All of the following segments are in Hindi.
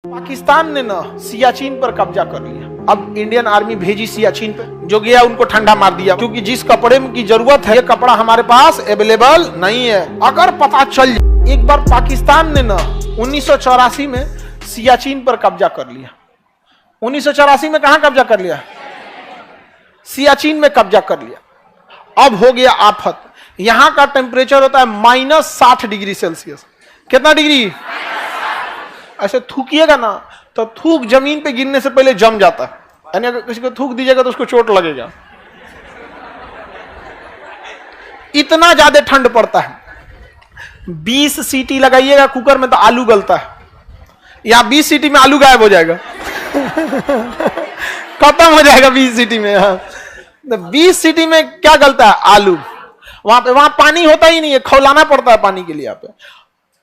पाकिस्तान ने ना सियाचिन पर कब्जा कर लिया। अब इंडियन आर्मी भेजी सियाचिन पे, जो गया उनको ठंडा मार दिया, क्योंकि जिस कपड़े की जरूरत है ये कपड़ा हमारे पास अवेलेबल नहीं है। अगर पता चल जाए, एक बार पाकिस्तान ने ना 1984 में सियाचिन पर कब्जा कर लिया। 1984 में कहां कब्जा कर लिया? सियाचिन में कब्जा कर लिया। अब हो गया आफत। यहां का टेम्परेचर होता है -60 डिग्री सेल्सियस। कितना डिग्री? ऐसे थूकिएगा ना तो थूक जमीन पे गिरने से पहले जम जाता है, यानी अगर किसी को थूक दीजिएगा तो उसको चोट लगेगा। इतना ज्यादा ठंड पड़ता है। 20 सीटी लगाइएगा कुकर में तो आलू गलता है, या 20 सीटी में आलू गायब हो जाएगा। खत्म हो जाएगा 20 सीटी में। हाँ, 20 सीटी में क्या गलता है? आलू। वहां पानी होता ही नहीं है, खौलाना पड़ता है पानी के लिए। यहाँ पे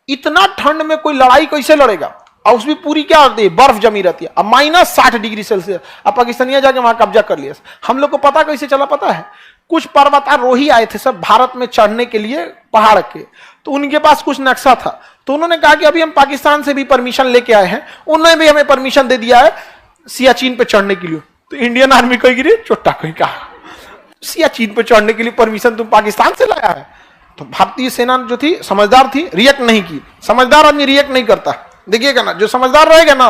इतना ठंड में कोई लड़ाई कैसे लड़ेगा? और उसमें पूरी क्या होती है? बर्फ जमी रहती है। अब -60 डिग्री सेल्सियस। अब पाकिस्तानिया जाके वहां कब्जा कर लिया। हम लोग को पता कैसे चला? पता है, कुछ पर्वतारोही आए थे सब भारत में चढ़ने के लिए पहाड़ के, तो उनके पास कुछ नक्शा था, तो उन्होंने कहा कि अभी हम पाकिस्तान से भी परमिशन लेके आए हैं, उन्होंने भी हमें परमिशन दे दिया है सियाचिन पे चढ़ने के लिए। तो इंडियन आर्मी कही गिरी चोटा कहीं कहा, सियाचिन पे चढ़ने के लिए परमिशन तुम पाकिस्तान से लाया है? तो भारतीय सेना जो थी समझदार थी, रिएक्ट नहीं की। समझदार आदमी रिएक्ट नहीं करता, देखिएगा ना, जो समझदार रहेगा ना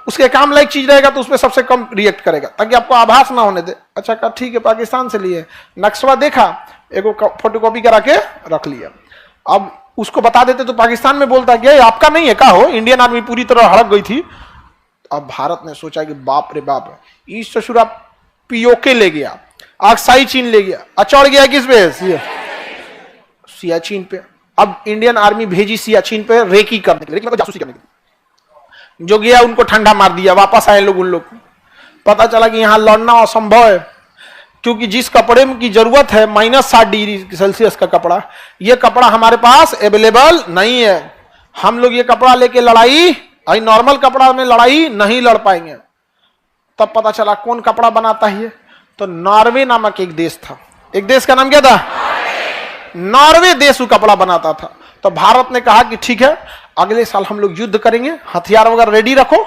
उसके काम लायक चीज रहेगा तो उसमें सबसे कम रिएक्ट करेगा, ताकि आपको आभास ना होने दे। अच्छा कहा ठीक है, पाकिस्तान से लिए, नक्शा देखा, एगो फोटोकॉपी करा के रख लिया। अब उसको बता देते तो पाकिस्तान में बोलता कि आपका नहीं है, का हो? इंडियन आर्मी पूरी तरह हड़क गई थी। अब भारत ने सोचा कि बाप रे बाप, इस ससुरा पीओके ले गया, आक्साई चीन ले गया, अचड़ गया किस पे? सियाचिन पे। अब इंडियन आर्मी भेजी सियाचिन पे रेकी करने के लिए, जासूसी करने के लिए। जो गया उनको ठंडा मार दिया। वापस आए लोग, उन लोग को पता चला कि यहां लड़ना असंभव है, क्योंकि जिस कपड़े की जरूरत है -60 डिग्री सेल्सियस का कपड़ा, यह कपड़ा हमारे पास अवेलेबल नहीं है। हम लोग ये कपड़ा लेके लड़ाई, नॉर्मल कपड़ा में लड़ाई नहीं लड़ पाएंगे। तब पता चला कौन कपड़ा बनाता है? तो नॉर्वे नामक एक देश था। एक देश का नाम क्या था? नॉर्वे देश वो कपड़ा बनाता था। तो भारत ने कहा कि ठीक है, अगले साल हम लोग युद्ध करेंगे, हथियार वगैरह रेडी रखो,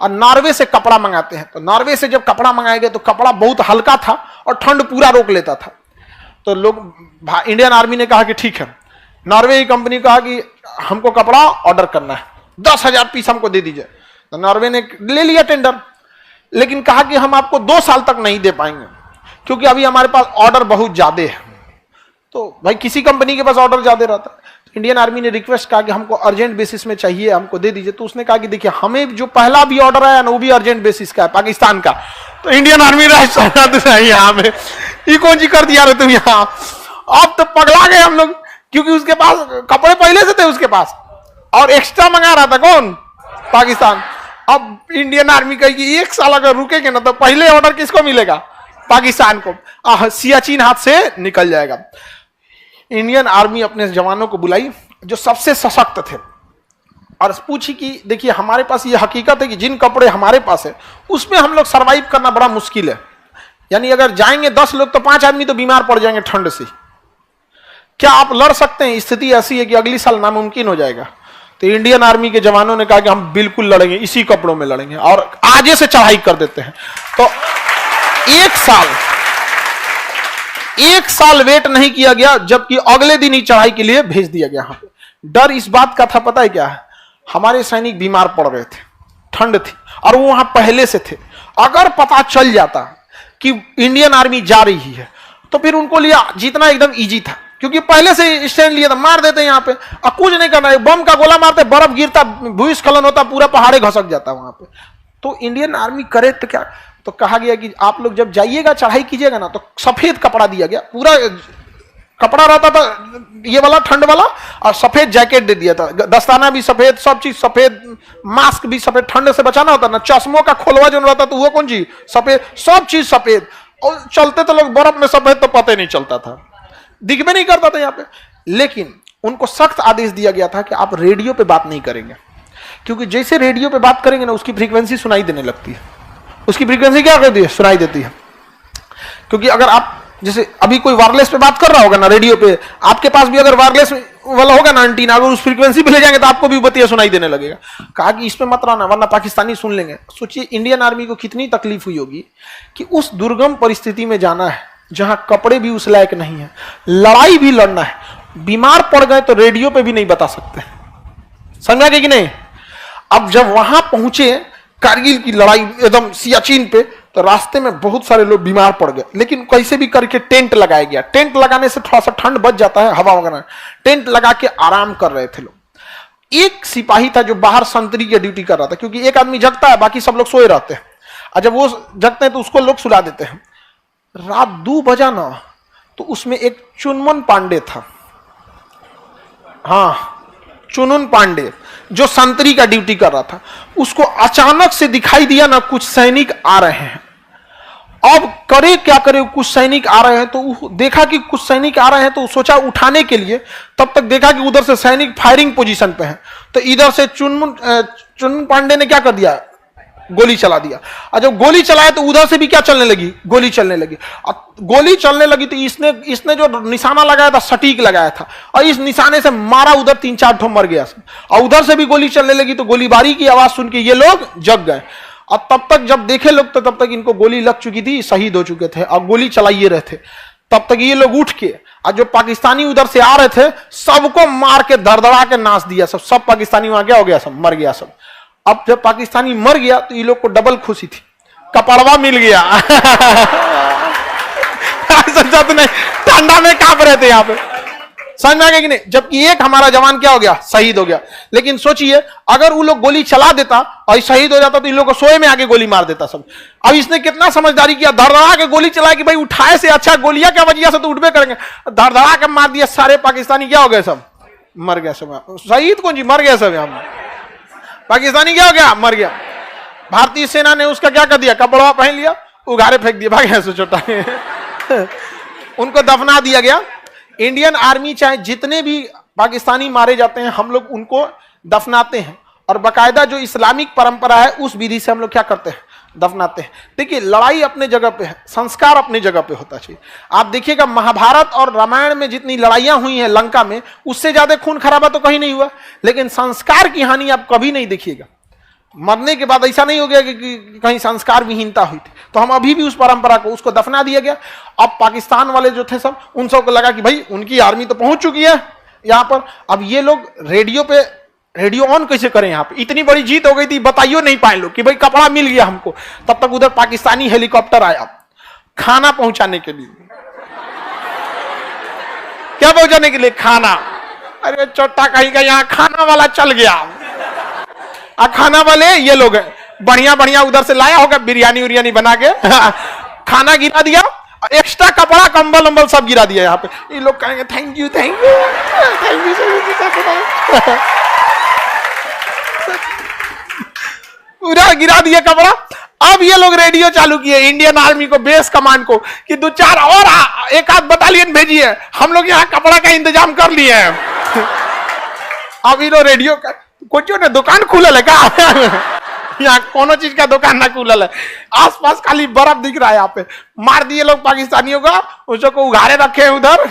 और नॉर्वे से कपड़ा मंगाते हैं। तो नॉर्वे से जब कपड़ा मंगाए गए तो कपड़ा बहुत हल्का था और ठंड पूरा रोक लेता था। तो लोग, इंडियन आर्मी ने कहा कि ठीक है, नॉर्वे की कंपनी कहा कि हमको कपड़ा ऑर्डर करना है, 10,000 पीस हमको दे दीजिए। तो नॉर्वे ने ले लिया टेंडर, लेकिन कहा कि हम आपको 2 साल तक नहीं दे पाएंगे, क्योंकि अभी हमारे पास ऑर्डर बहुत ज्यादा है। तो भाई किसी कंपनी के पास ऑर्डर ज्यादा रहता है। तो इंडियन आर्मी ने रिक्वेस्ट कहा कि हमको अर्जेंट बेसिस में चाहिए, हमको दे दीजिए। तो उसने कहा कि देखिए, हमें जो पहला भी ऑर्डर आया ना वो भी अर्जेंट बेसिस का है, पाकिस्तान का। तो इंडियन आर्मी यहाँ पे ये कौन सी कर दिया रे तुम यहाँ? अब तो पगला गए हम लोग, क्योंकि उसके पास कपड़े पहले से थे उसके पास, और एक्स्ट्रा मंगा रहा था कौन? पाकिस्तान। अब इंडियन आर्मी कही कि 1 साल अगर रुकेंगे ना तो पहले ऑर्डर किसको मिलेगा? पाकिस्तान को। सियाचिन हाथ से निकल जाएगा। इंडियन आर्मी अपने जवानों को बुलाई जो सबसे सशक्त थे, और पूछी कि देखिए, हमारे पास ये हकीकत है कि जिन कपड़े हमारे पास है उसमें हम लोग सरवाइव करना बड़ा मुश्किल है। यानी अगर जाएंगे 10 लोग तो 5 आदमी तो बीमार पड़ जाएंगे ठंड से। क्या आप लड़ सकते हैं? स्थिति ऐसी है कि अगली साल नामुमकिन हो जाएगा। तो इंडियन आर्मी के जवानों ने कहा कि हम बिल्कुल लड़ेंगे, इसी कपड़ों में लड़ेंगे, और आगे से चढ़ाई कर देते हैं। तो 1 साल वेट नहीं किया गया, जबकि अगले दिन ही चढ़ाई के लिए भेज दिया गया। डर इस बात का था, पता है क्या है? हमारे सैनिक बीमार पड़ रहे थे, ठंड थी, और वो वहां पहले से थे। अगर पता चल जाता कि इंडियन आर्मी जा रही है तो फिर उनको लिया जीतना एकदम इजी था, क्योंकि पहले से स्टैंड लिया था। मार देते यहाँ पे, अब कुछ नहीं करना है, बम का गोला मारते, बर्फ गिरता, भूस्खलन होता, पूरा पहाड़े घसक जाता वहां पे। तो इंडियन आर्मी करे तो क्या? तो कहा गया कि आप लोग जब जाइएगा, चढ़ाई कीजिएगा ना, तो सफेद कपड़ा दिया गया। पूरा कपड़ा रहता था ये वाला, ठंड वाला, और सफेद जैकेट दे दिया था, दस्ताना भी सफेद, सब चीज सफेद, मास्क भी सफेद, ठंड से बचाना होता ना, चश्मों का खोलवा जो रहता तो वो कौन चीज? सफेद, सब चीज सफेद। और चलते तो लोग बर्फ में सफेद तो पता ही नहीं चलता था, दिख भी नहीं करता था यहाँ पे। लेकिन उनको सख्त आदेश दिया गया था कि आप रेडियो पे बात नहीं करेंगे, क्योंकि जैसे रेडियो पे बात करेंगे ना उसकी फ्रीक्वेंसी सुनाई देने लगती है। उसकी फ्रीक्वेंसी क्या करती है? सुनाई देती है। क्योंकि अगर आप जैसे अभी कोई वायरलेस पे बात कर रहा होगा ना रेडियो पे, आपके पास भी अगर वायरलेस वाला होगा ना एंटीना, अगर उस फ्रीक्वेंसी पे ले जाएंगे तो आपको भी बत्तियां सुनाई देने लगेगा। कहा कि इसमें मत रहना वरना पाकिस्तानी सुन लेंगे। सोचिए इंडियन आर्मी को कितनी तकलीफ हुई होगी कि उस दुर्गम परिस्थिति में जाना है जहां कपड़े भी उस लायक नहीं है, लड़ाई भी लड़ना है, बीमार पड़ गए तो रेडियो पे भी नहीं बता सकते, समझा कि नहीं। अब जब वहां पहुंचे कारगिल की लड़ाई एकदम सियाचिन पे, तो रास्ते में बहुत सारे लोग बीमार पड़ गए, लेकिन कैसे भी करके टेंट लगाया गया। टेंट लगाने से थोड़ा सा ठंड बच जाता है, हवा वगैरह। टेंट लगा के आराम कर रहे थे लोग। एक सिपाही था जो बाहर संतरी की ड्यूटी कर रहा था, क्योंकि एक आदमी जगता है बाकी सब लोग सोए रहते हैं, और जब वो जगते हैं तो उसको लोग सुला देते हैं। रात 2 बजा ना, तो उसमें एक चुनमुन पांडे था, हाँ चुनुन पांडे, जो संतरी का ड्यूटी कर रहा था। उसको अचानक से दिखाई दिया ना कुछ सैनिक आ रहे हैं। अब करे क्या करे, कुछ सैनिक आ रहे हैं तो देखा कि कुछ सैनिक आ रहे हैं तो सोचा उठाने के लिए, तब तक देखा कि उधर से सैनिक फायरिंग पोजीशन पे हैं। तो इधर से चुनमुन पांडे ने क्या कर दिया, गोली चला दिया। और जब गोली चलाया तो उधर से भी क्या चलने लगी, गोली चलने लगी। गोली चलने लगी तो इसने जो निशाना लगाया था सटीक लगाया था, और इस निशाने से मारा, उधर 3-4 ठो मर गया। और उधर से भी गोली चलने लगी तो गोलीबारी की आवाज सुन के ये लोग जग गए। और तब तक जब देखे लोग तो तब तक इनको गोली लग चुकी थी, शहीद हो चुके थे, और गोली चलाइए रहे थे। तब तक ये लोग उठ के, और जो पाकिस्तानी उधर से आ रहे थे सबको मार के दरदरा के नाच दिया। सब पाकिस्तानी वहां क्या हो गया, सब मर गया सब। अब जब पाकिस्तानी मर गया तो ये लोग को डबल खुशी थी, कपड़वा मिल गया। समझा तो नहीं, ठंडा में कांप रहे थे यहाँ पे, समझ में आ गया कि नहीं। जबकि एक हमारा जवान क्या हो गया, शहीद हो गया। लेकिन सोचिए अगर वो लोग गोली चला देता और शहीद हो जाता तो इन लोग को सोए में आगे गोली मार देता सब। अब इसने कितना समझदारी किया, धड़धड़ा के गोली चलाया कि भाई उठाए से अच्छा गोलियां क्या वजह से तो उठबे करेंगे। धड़धड़ा के मार दिया, सारे पाकिस्तानी क्या हो गए, सब मर गया सब। शहीद कौन जी, मर गया सब। यहाँ पाकिस्तानी क्या हो गया, मर गया। भारतीय सेना ने उसका क्या कर दिया, कपड़ा पहन लिया, उगारे फेंक दिया, भाग ऐसे छोटा। उनको दफना दिया गया। इंडियन आर्मी चाहे जितने भी पाकिस्तानी मारे जाते हैं, हम लोग उनको दफनाते हैं, और बाकायदा जो इस्लामिक परंपरा है उस विधि से हम लोग क्या करते हैं, दफनाते हैं। देखिए लड़ाई अपने जगह पे है, संस्कार अपने जगह पे होता चाहिए। आप देखिएगा महाभारत और रामायण में जितनी लड़ाइयां हुई हैं लंका में, उससे ज्यादा खून खराबा तो कहीं नहीं हुआ, लेकिन संस्कार की हानि आप कभी नहीं देखिएगा। मरने के बाद ऐसा नहीं हो गया कि कहीं संस्कार विहीनता हुई थी। तो हम अभी भी उस परंपरा को, उसको दफना दिया गया। अब पाकिस्तान वाले जो थे सब, उन सबको लगा कि भाई उनकी आर्मी तो पहुंच चुकी है यहाँ पर, अब ये लोग रेडियो ऑन कैसे करें। यहाँ पे इतनी बड़ी जीत हो गई थी, बताइयो नहीं पाए लोग कि भाई कपड़ा मिल गया हमको। तब तक उधर पाकिस्तानी हेलीकॉप्टर आया खाना पहुंचाने के लिए। क्या पहुंचाने के लिए, खाना। अरे चोटा कहीं का यहाँ खाना वाला चल गया। खाना वाले ये लोग हैं, बढ़िया बढ़िया उधर से लाया होगा, बिरयानी उरियानी बना के खाना गिरा दिया, एक्स्ट्रा कपड़ा कंबल अंबल सब गिरा दिया यहाँ पे। ये लोग कहेंगे thank you thank you thank you, पूरा गिरा दिया कपड़ा। अब ये लोग रेडियो चालू किए इंडियन आर्मी को, बेस कमांड को, कि 2-4 और एक आध बटालियन भेजिए, हम लोग यहाँ कपड़ा का इंतजाम कर लिए हैं। अब ये रेडियो का कोचियों ने दुकान खुलल है का? यहाँ कोनो चीज का दुकान ना खुलल है, आसपास खाली बर्फ दिख रहा है। यहाँ पे मार दिए लोग पाकिस्तानियों का, उसको उघारे रखे हैं उधर।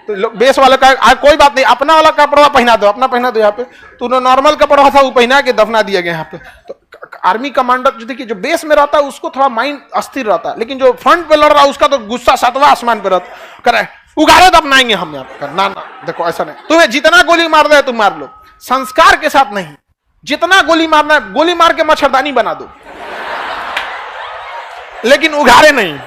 तो बेस वाले का कोई बात नहीं, अपना वाला कपड़ा पहना दो, अपना पहना दो। यहाँ पे तो नॉर्मल कपड़ा था वो पहना के दफना दिया गया यहाँ पे। तो आर्मी कमांडर जो देखिए, जो बेस में रहता है उसको थोड़ा माइंड अस्थिर रहता है, लेकिन जो फ्रंट पे लड़ रहा है उसका तो गुस्सा 7वां आसमान पे रहता, करे उघारे दफनाएंगे हम यहाँ पे। ना ना देखो ऐसा नहीं, तुम्हें जितना गोली मार दे तुम मार लो, संस्कार के साथ नहीं। जितना गोली मारना है गोली मार के मच्छरदानी बना दो, लेकिन उघारे नहीं।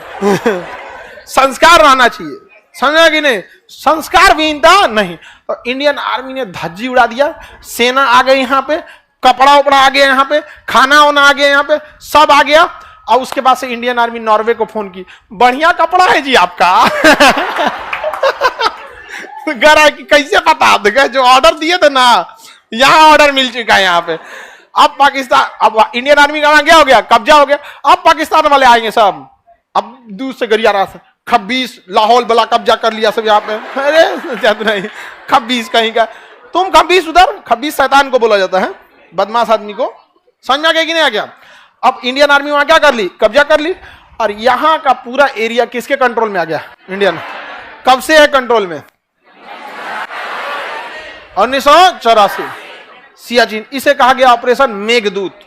संस्कार रहना चाहिए, समझा कि नहीं, संस्कार विहीनता नहीं। तो इंडियन आर्मी ने धज्जी उड़ा दिया, सेना आ गई यहाँ पे, कपड़ा उपड़ा आ गया यहाँ पे, खाना वाना आ गया यहाँ पे, सब आ गया। और उसके बाद से इंडियन आर्मी नॉर्वे को फोन की, बढ़िया कपड़ा है जी आपका। गरा कि कैसे पता, आप देखे जो ऑर्डर दिए थे ना, यहाँ ऑर्डर मिल चुका है यहाँ पे। अब पाकिस्तान, अब इंडियन आर्मी का क्या हो गया, कब्जा हो गया। अब पाकिस्तान वाले आएंगे सब, अब दूर से गरिया रहा था, 26 लाहौल बला कब्जा कर लिया सब यहाँ पे। अरे नहीं, 26 कहीं का, तुम 26 उधर, 26 शैतान को बोला जाता है, बदमाश आदमी को, समझ में आ गया कि नहीं आ गया। अब इंडियन आर्मी वहां क्या कर ली, कब्जा कर ली, और यहाँ का पूरा एरिया किसके कंट्रोल में आ गया, इंडियन। कब से है कंट्रोल में, 1984 सियाचिन, इसे कहा गया ऑपरेशन मेघदूत।